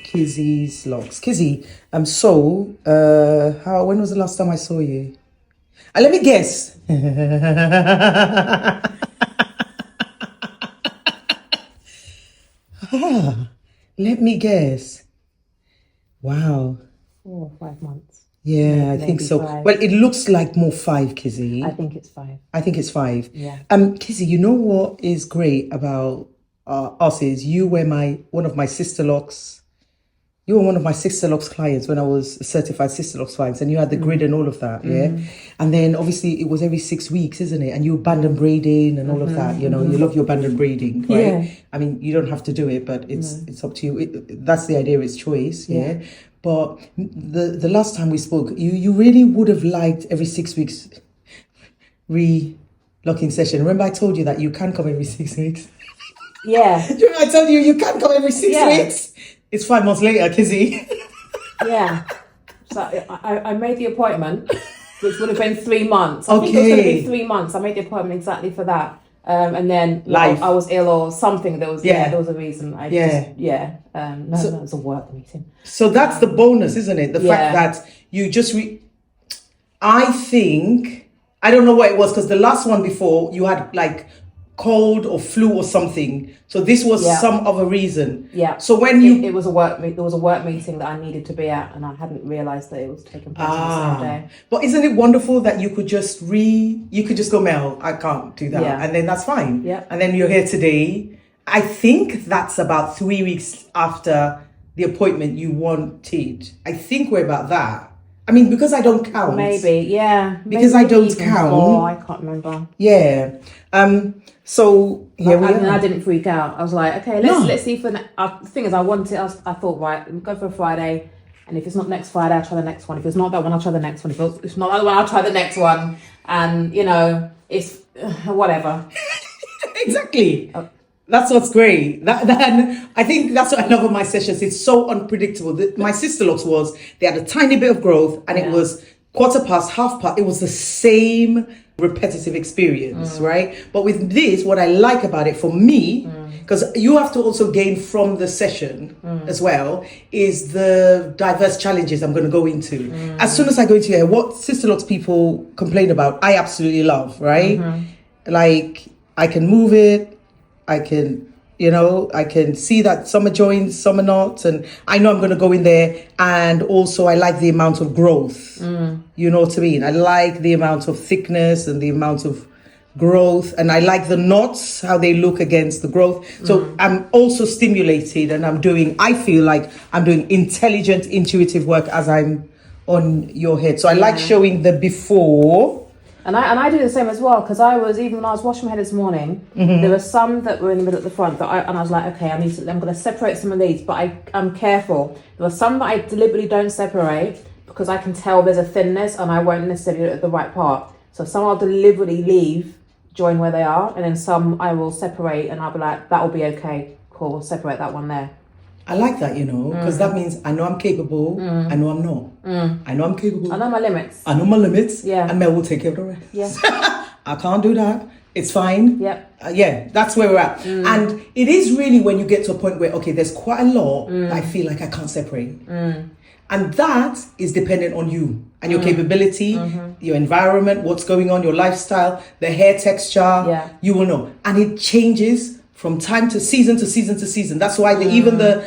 Kizzy's Locks. Kizzy, when was the last time I saw you? Let me guess. Let me guess. Wow. 4 or 5 months. Yeah, I think so. 5. Well, it looks like more 5, Kizzy. I think it's 5. I think it's 5. Yeah. Kizzy, you know what is great about us is you were one of my Sisterlocks. You were one of my Sisterlocks clients when I was a certified Sisterlocks clients, and you had the grid and all of that, yeah? And then obviously it was every 6 weeks, isn't it? And you abandon braiding and all of that, you know, you love your abandon braiding, right? Yeah. I mean, you don't have to do it, but it's up to you. That's the idea, it's choice, yeah? But the last time we spoke, you really would have liked every 6 weeks re-locking session. Remember I told you that you can come every 6 weeks? Yeah. Do you remember I told you you can come every 6 weeks? It's 5 months later, Kizzy. Yeah. So I made the appointment, which would have been 3 months. I think it was going to be 3 months. I made the appointment exactly for that. And then I was ill or something. There was a reason. It was a work meeting. So that's the bonus, isn't it? The fact that you just I think, I don't know what it was, because the last one before you had like cold or flu or something. So this was some other reason. Yeah. So when it was a work meeting that I needed to be at, and I hadn't realised that it was taking place on the same day. But isn't it wonderful that you could just go, Mel, I can't do that. Yeah. And then that's fine. Yeah. And then you're here today. I think that's about 3 weeks after the appointment you wanted. I think we're about that. I mean, because I don't count. Maybe, yeah. Because I don't count. Oh, I can't remember. Yeah. So here we are. I didn't freak out. I was like, okay, let's see for the thing is I thought, right, we'll go for a Friday, and if it's not next Friday, I'll try the next one. If it's not that one, I'll try the next one. If it's not that one, I'll try the next one. And you know, it's whatever. Exactly. That's what's great. That I think that's what I love about my sessions. It's so unpredictable. My Sisterlocks they had a tiny bit of growth, and it was quarter past, half past. It was the same repetitive experience, right? But with this, what I like about it for me, because you have to also gain from the session as well, is the diverse challenges I'm going to go into. As soon as I go into here, what Sisterlocks people complain about, I absolutely love, right? Like, I can move it, I can see that some are joined, some are not. And I know I'm going to go in there. And also I like the amount of growth. You know what I mean? I like the amount of thickness and the amount of growth. And I like the knots, how they look against the growth. So I'm also stimulated, and I feel like I'm doing intelligent, intuitive work as I'm on your head. So I like showing the before. And I do the same as well, because when I was washing my hair this morning, there were some that were in the middle at the front and I was like, okay, I'm going to separate some of these, but I'm careful. There were some that I deliberately don't separate because I can tell there's a thinness and I won't necessarily do it at the right part. So some I'll deliberately join where they are, and then some I will separate and I'll be like, that will be okay, cool, we'll separate that one there. I like that, because that means I know I'm capable, I know I'm not. I know I'm capable. I know my limits. I know my limits. Yeah. And Mel will take care of the rest. Yeah. I can't do that. It's fine. Yep. That's where we're at. And it is really when you get to a point where, okay, there's quite a lot that I feel like I can't separate. And that is dependent on you and your capability, your environment, what's going on, your lifestyle, the hair texture. Yeah. You will know. And it changes from time to season to season to season. That's why even the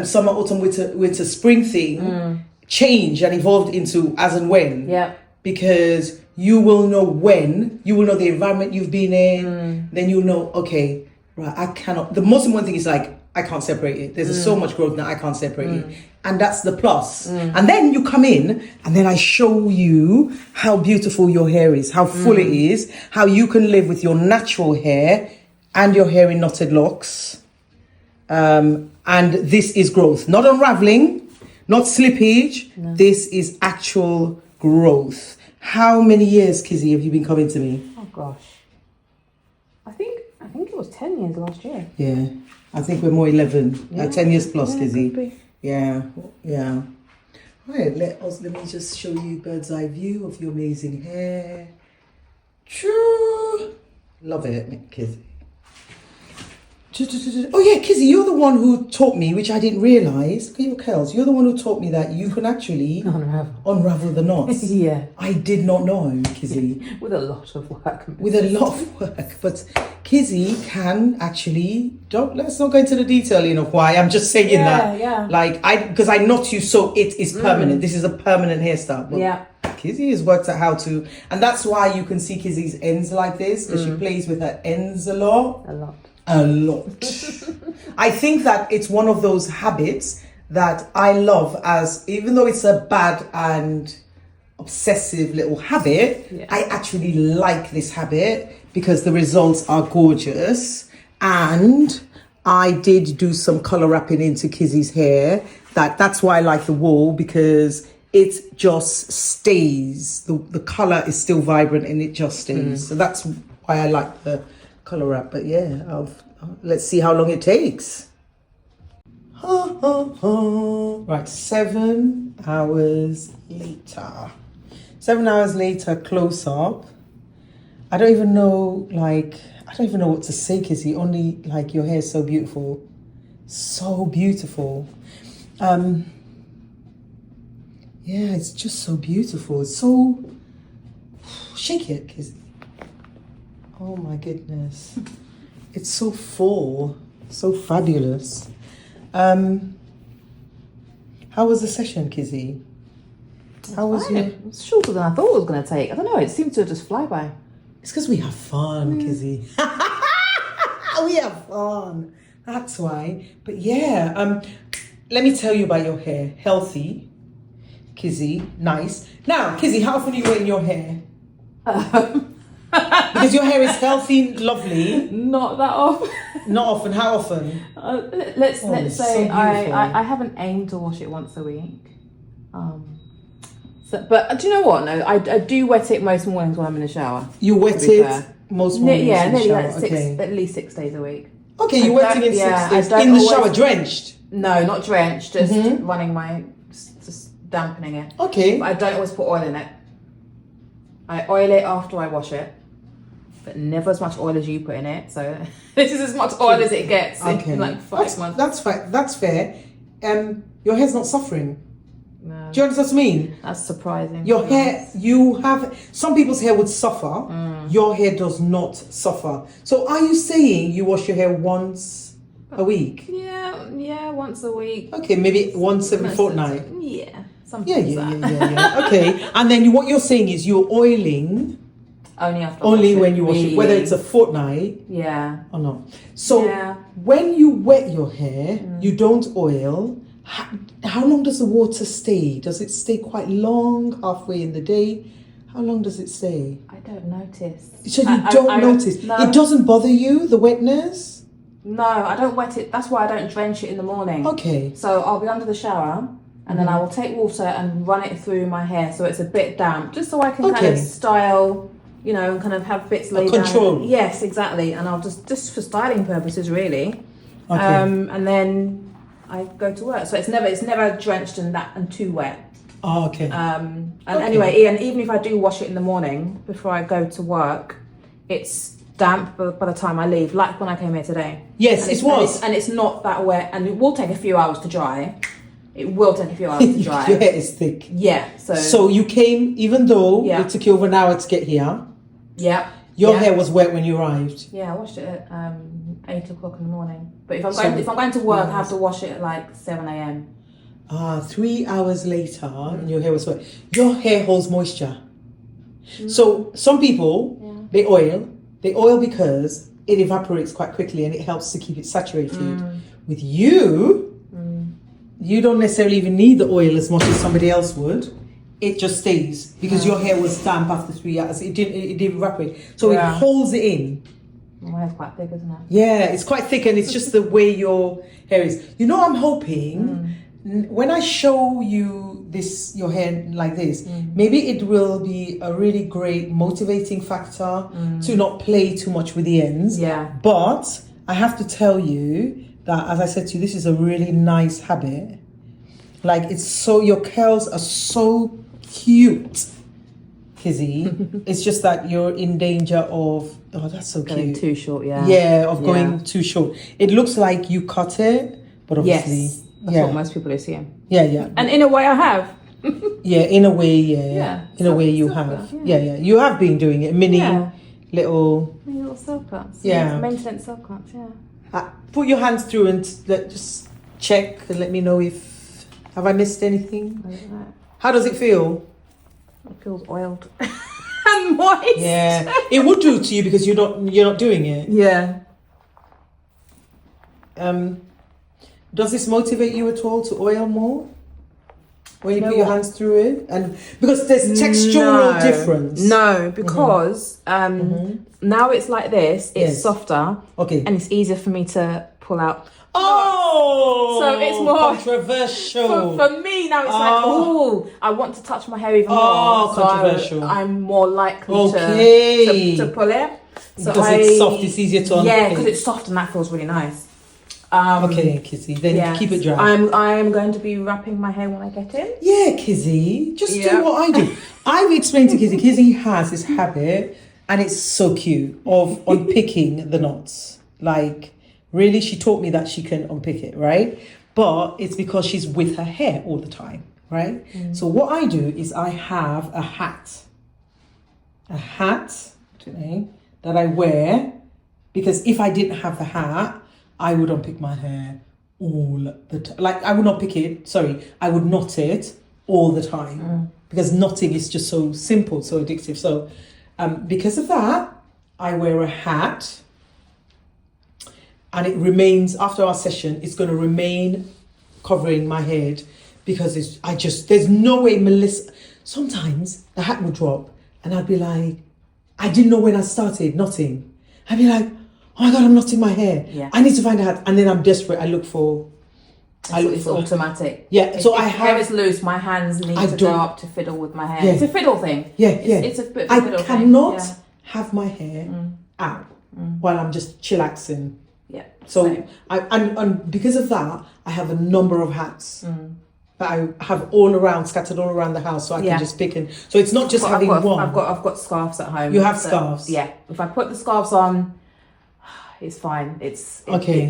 summer, autumn, winter, spring thing changed and evolved into as and when. Yeah. Because you will know when, you will know the environment you've been in, then you'll know, okay, right, I cannot. The most important thing is like, I can't separate it. There's so much growth now, I can't separate it. And that's the plus. And then you come in and then I show you how beautiful your hair is, how full it is, how you can live with your natural hair and your hair in knotted locks. And this is growth, not unraveling, not slippage. No. This is actual growth. How many years, Kizzy, have you been coming to me? Oh gosh, I think it was 10 years last year. Yeah, I think we're more 11. 10 years plus, Kizzy. Yeah. Right, let me just show you bird's eye view of your amazing hair. True. Love it, Kizzy. Oh yeah, Kizzy, you're the one who taught me, which I didn't realise. Look at your curls. You're the one who taught me that you can actually unravel the knots. Yeah. I did not know, Kizzy. With a lot of work. With a lot of work. But Kizzy can actually, let's not go into the detailing of why. I'm just saying that. Yeah. Like, because I knot you so it is permanent. This is a permanent hairstyle. But yeah. Kizzy has worked out how to, and that's why you can see Kizzy's ends like this, because she plays with her ends a lot. A lot. I think that it's one of those habits that I love, as even though it's a bad and obsessive little habit, I actually like this habit because the results are gorgeous. And I did do some color wrapping into Kizzy's hair. That's why I like the wool, because it just stays. The color is still vibrant and it just stays. So that's why I like the color wrap. But yeah, let's see how long it takes. Right, 7 hours later. 7 hours later, close up. I don't even know what to say, Kizzy. Only like your hair is so beautiful. So beautiful. Yeah, it's just so beautiful. It's so... Shake it, Kizzy. Oh my goodness. It's so full. So fabulous. How was the session, Kizzy? How was your... It was shorter than I thought it was going to take. I don't know, it seemed to just fly by. It's because we have fun, Kizzy. We have fun. That's why. But yeah, let me tell you about your hair. Healthy, Kizzy, nice. Now, Kizzy, how often are you wetting your hair? Because your hair is healthy, lovely. Not that often. Not often. How often? Let's say so I haven't aimed to wash it once a week. But do you know what? No, I do wet it most mornings when I'm in the shower. You wet it most mornings in the shower? Like at least 6 days a week. Okay, you're wetting it 6 days. In the shower, drenched? No, not drenched. Just running just dampening it. Okay. But I don't always put oil in it. I oil it after I wash it, but never as much oil as you put in it. So this is as much oil as it gets in like 5 months. That's fair. That's fair. Your hair's not suffering. No. Do you understand what I mean? That's surprising. Your hair, some people's hair would suffer. Your hair does not suffer. So are you saying you wash your hair once a week? Yeah, once a week. Okay, maybe once every fortnight. Yeah, something like that. Yeah. Okay, and then what you're saying is you're oiling only when you wash it, whether it's a fortnight. Yeah. Or not. So when you wet your hair, you don't oil. How long does the water stay? Does it stay quite long, halfway in the day? How long does it stay? I don't notice. So you don't notice? No. It doesn't bother you, the wetness? No, I don't wet it. That's why I don't drench it in the morning. Okay. So I'll be under the shower and then I will take water and run it through my hair so it's a bit damp, just so I can kind of style, and kind of have bits laid down. Yes, exactly. And I'll just for styling purposes, really. Okay. And then I go to work, so it's never drenched and too wet. Oh, okay. Anyway, Ian, even if I do wash it in the morning before I go to work, it's damp by the time I leave. Like when I came here today. Yes, it was, and it's not that wet, and it will take a few hours to dry. It will take a few hours to dry. Your hair is thick. Yeah. So you came, even though it took you over an hour to get here. Yeah. Your hair was wet when you arrived. Yeah, I washed it at 8 o'clock in the morning. But if I'm going to work, I have to wash it at like 7 a.m. 3 hours later, and your hair was wet. Your hair holds moisture. So some people, they oil because it evaporates quite quickly and it helps to keep it saturated. With you, you don't necessarily even need the oil as much as somebody else would. It just stays because your hair was damp after 3 hours. It didn't evaporate. So it holds it in. My hair's quite thick, isn't it? Yeah, it's quite thick, and it's just the way your hair is. I'm hoping when I show you your hair like this, maybe it will be a really great motivating factor to not play too much with the ends. Yeah. But I have to tell you that, as I said to you, this is a really nice habit. Like, your curls are so cute. Kizzy. It's just that you're in danger of, oh, that's so Going cute. too short, yeah. Yeah, of going too short. It looks like you cut it, but obviously, Yes, that's what most people are seeing. Yeah. And in a way, I have. Yeah, in a way, yeah. In a way, you have. Yeah. You have been doing it. Mini little self cuts. Yeah. Maintenance self cuts, yeah. Put your hands through and just check and let me know if, have I missed anything? I don't know. How does it feel? It feels oiled. And moist. Yeah, it would do to you because you're not doing it. Yeah. Does this motivate you at all to oil more when you put your hands through it? And because there's textural difference. No, because now it's like this. It's softer. Okay. And it's easier for me to pull out. Oh, so it's more controversial. For me now, it's like, oh, I want to touch my hair even more. Oh, so controversial. I'm more likely to pull it. So because it's soft, it's easier to unpick. Yeah, because it's soft and that feels really nice. Okay, Kizzy, then keep it dry. I'm going to be wrapping my hair when I get in. Yeah, Kizzy, just do what I do. I've explained to Kizzy. Kizzy has this habit, and it's so cute, of unpicking the knots. Like, really, she taught me that she can unpick it, right? But it's because she's with her hair all the time, right? So what I do is I have a hat today that I wear, because if I didn't have the hat, I would unpick my hair all the time. Like, I would not pick it, I would knot it all the time. Because knotting is just so simple, so addictive. So because of that, I wear a hat. And it remains, after our session, it's going to remain covering my head. Because there's no way Melissa... Sometimes the hat would drop and I'd be like, I didn't know when I started knotting. I'd be like, oh my God, I'm knotting my hair. Yeah. I need to find a hat. And then I'm desperate. It's automatic. Yeah. If hair is loose, my hands need to go up to fiddle with my hair. Yeah. It's a fiddle thing. Yeah. It's a bit of a fiddle thing. I cannot have my hair out while I'm just chillaxing. Yeah. So and because of that, I have a number of hats. That I have scattered all around the house, so I can just pick and. So it's not just having one. I've got scarves at home. You have scarves. Yeah. If I put the scarves on, it's fine. It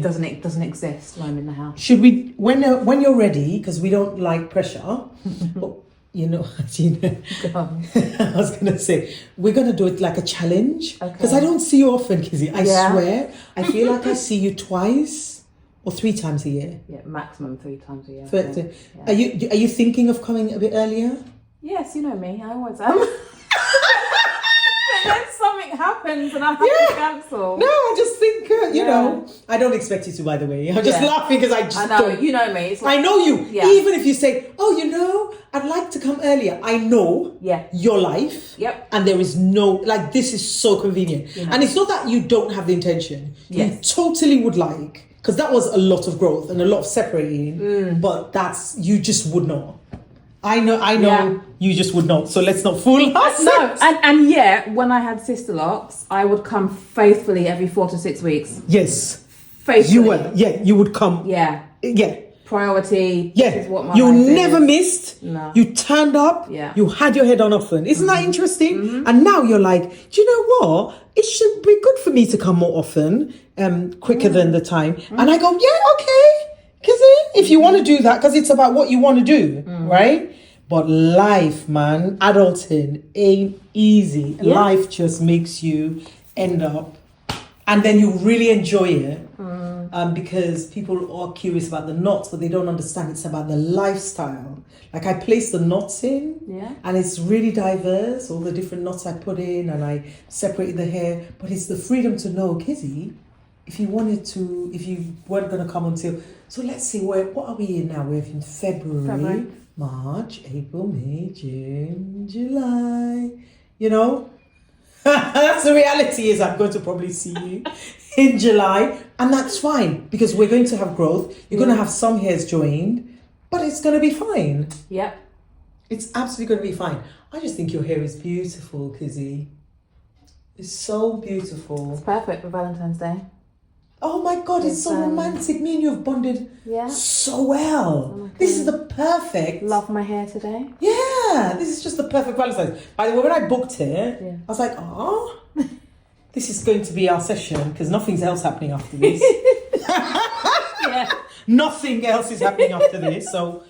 doesn't exist when I'm in the house. Should we when you're ready? Because we don't like pressure. But, I was gonna say we're gonna do it like a challenge because I don't see you often, Kizzy. I swear, I feel like I see you twice or 3 times a year. Yeah, maximum 3 times a year. Are you thinking of coming a bit earlier? Yes, you know me. I always am. Then something happens and I have to cancel. No, I just think, I don't expect you to, by the way. I'm just laughing because I know, you know me. It's like, I know you. Yeah. Even if you say, I'd like to come earlier. I know your life. Yep. And there is no, this is so convenient. And it's not that you don't have the intention. Yes. You totally would like, because that was a lot of growth and a lot of separating. But you just would not. I know you just would not. So let's not fool us. No, and yet when I had Sisterlocks, I would come faithfully every 4 to 6 weeks. Yes. Faithfully. You were. Yeah, you would come. Yeah. Yeah. Priority. Yeah. This is what my you life never is. missed. No. You turned up. Yeah. You had your head on often. Isn't that interesting? And now you're like, do you know what? It should be good for me to come more often, quicker than the time. And I go, yeah, okay. Kizzy, if you want to do that, because it's about what you want to do, right? But life, man, adulting ain't easy. Yeah. Life just makes you end up, and then you really enjoy it, because people are curious about the knots, but they don't understand it's about the lifestyle. Like, I place the knots in, and it's really diverse, all the different knots I put in, and I separate the hair, but it's the freedom to know, Kizzy, if you weren't going to come until, so let's see, what are we in now? We're in February. March, April, May, June, July. That's the reality, is I'm going to probably see you in July, and that's fine because we're going to have growth. You're going to have some hairs joined, but it's going to be fine. Yep. It's absolutely going to be fine. I just think your hair is beautiful, Kizzy. It's so beautiful. It's perfect for Valentine's Day. Oh my God, it's so romantic. Me and you have bonded so well. This is the perfect. Love my hair today. Yeah. yeah, this is just the perfect balance size. By the way, when I booked it, Yeah. I was like, oh, this is going to be our session because nothing else happening after this. Yeah. Nothing else is happening after this. So,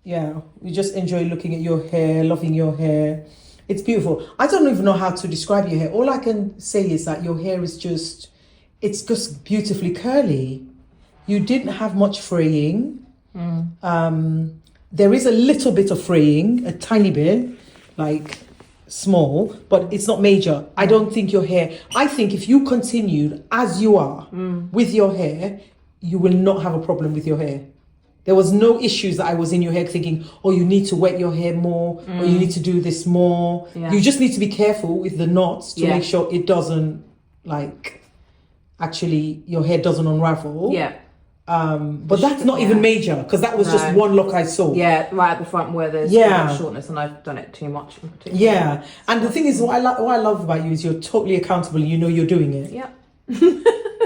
yeah, we just enjoy looking at your hair, loving your hair. It's beautiful. I don't even know how to describe your hair. All I can say is that your hair is just, it's just beautifully curly. You didn't have much fraying. There is a little bit of fraying, a tiny bit, like small, but it's not major. I don't think your hair, I think if you continued as you are with your hair, you will not have a problem with your hair. There was no issues that I was in your hair thinking, oh, you need to wet your hair more, or you need to do this more. Yeah. You just need to be careful with the knots to Yeah. make sure it doesn't, like, actually, your hair doesn't unravel. Yeah. But that's not even major, because that was just one lock I saw. Yeah, right at the front where there's shortness, and I've done it too much in particular. Yeah, and the thing is, what I love about you is you're totally accountable. You know you're doing it. Yeah.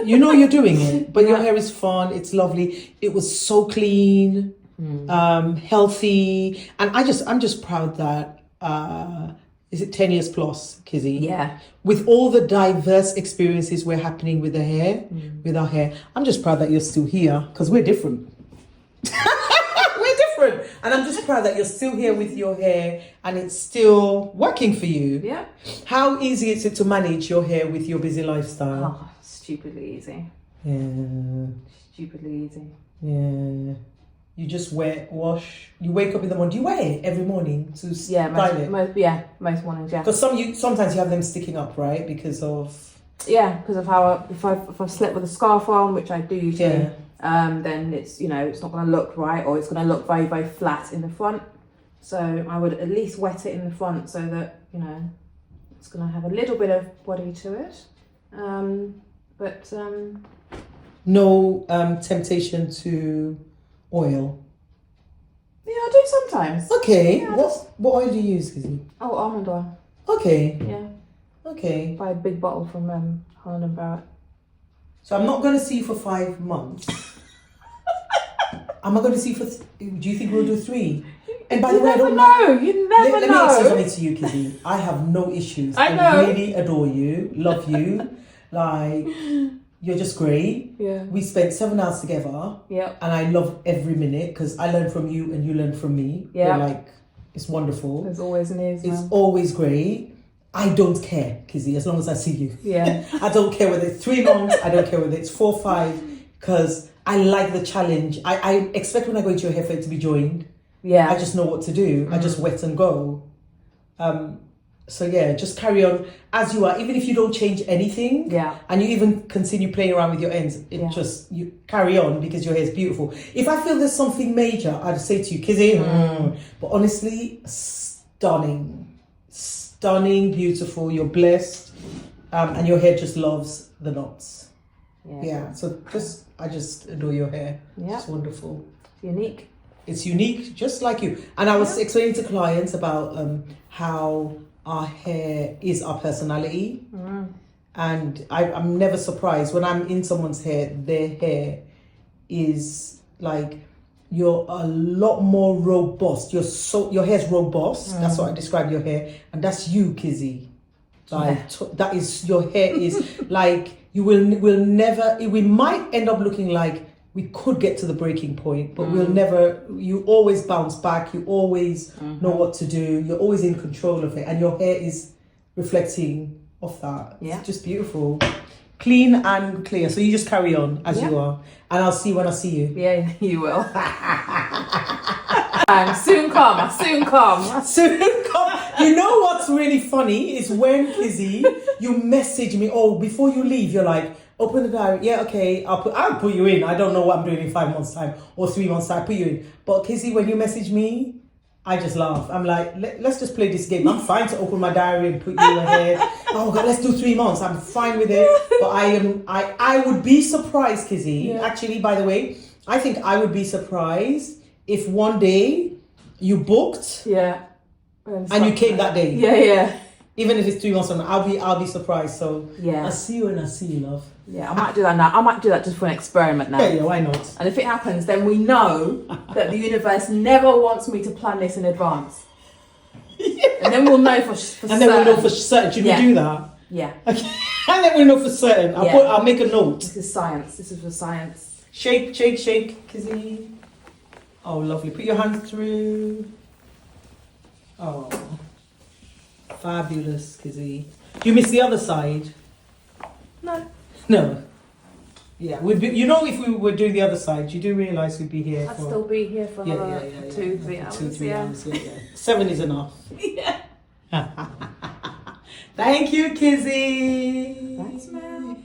You know you're doing it, but your hair is fun. It's lovely. It was so clean, healthy, and I'm just proud that is it 10 years plus, Kizzy? Yeah. With all the diverse experiences we're happening with the hair, with our hair, I'm just proud that you're still here because we're different. We're different, and I'm just proud that you're still here with your hair and it's still working for you. Yeah. How easy is it to manage your hair with your busy lifestyle? Oh, stupidly easy. Yeah. Stupidly easy. Yeah. You just wash. You wake up in the morning. Do you wear it every morning to style it? Most mornings, yeah. Because sometimes you have them sticking up, right? Because of because of how if I've slept with a scarf on, which I do usually, Yeah. then it's it's not going to look right, or it's going to look very, very flat in the front. So I would at least wet it in the front so that it's going to have a little bit of body to it. But no temptation to oil. yeah, I do sometimes. Okay. Yeah, what oil do you use, Kizzy? Oh, almond oil. Okay. Yeah. Okay. Buy a big bottle from Holland and Barrett. So I'm not going to see you for 5 months. Am I going to see you for? Do you think we'll do 3? And by the way, I don't know. You never Let know. me say something to you, Kizzy. I have no issues. I know. Really adore you, love you. Like, you're just great. Yeah. We spent 7 hours together. Yeah. And I love every minute because I learn from you and you learn from me. Yeah. We're like, it's wonderful. There's always news. It's always great. I don't care, Kizzy, as long as I see you. Yeah. I don't care whether it's 3 months. I don't care whether it's 4 or 5 because I like the challenge. I expect when I go into your hair for it to be joined. Yeah. I just know what to do. I just wet and go. So yeah, just carry on as you are. Even if you don't change anything, and you even continue playing around with your ends, you carry on because your hair is beautiful. If I feel there's something major, I'd say to you, Kizzy, but honestly, stunning, beautiful. You're blessed, and your hair just loves the knots. Yeah. So I just adore your hair. Yeah. It's wonderful. Unique. It's unique, just like you. And I was explaining to clients about how our hair is our personality. And I'm never surprised when I'm in someone's hair, their hair is like, you're a lot more robust. Your hair's robust. That's what I describe your hair. And that's you, Kizzy. Like, that is, your hair is like, we might end up looking like we could get to the breaking point, but you always bounce back. You always know what to do. You're always in control of it. And your hair is reflecting off that. Yeah. It's just beautiful. Clean and clear. So you just carry on as you are. And I'll see you when I see you. Yeah, you will. Soon come. You know what's really funny is when, Kizzy, you message me, before you leave, you're like, open the diary. Yeah, okay, I'll put you in. I don't know what I'm doing in 5 months' time or 3 months' time. I'll put you in. But Kizzy, when you message me, I just laugh. I'm like, let's just play this game. I'm fine to open my diary and put you ahead. Oh God, let's do 3 months. I'm fine with it. But I would be surprised, Kizzy. Yeah. Actually, by the way, I think I would be surprised if one day you booked. Yeah. And you came that day. Yeah. Even if it's 3 months from now, I'll be surprised. So yeah. I'll see you when I see you, love. Yeah, I might do that now. I might do that just for an experiment now. Yeah, why not? And if it happens, then we know that the universe never wants me to plan this in advance. And then we'll know for And then we'll know for certain. Should we do that? Yeah. Okay. And then we'll know for certain. I'll make a note. This is science. This is for science. Shake, shake, shake, Kizzy. Oh, lovely. Put your hands through. Oh, fabulous, Kizzy. Do you miss the other side? No. No. Yeah, we'd be, you know, if we were doing the other side, you do realise we'd be here I'd for... still be here for another 2-3 hours. 2-3 hours, yeah. 7 is enough. Yeah. Thank you, Kizzy. Thanks, Mel.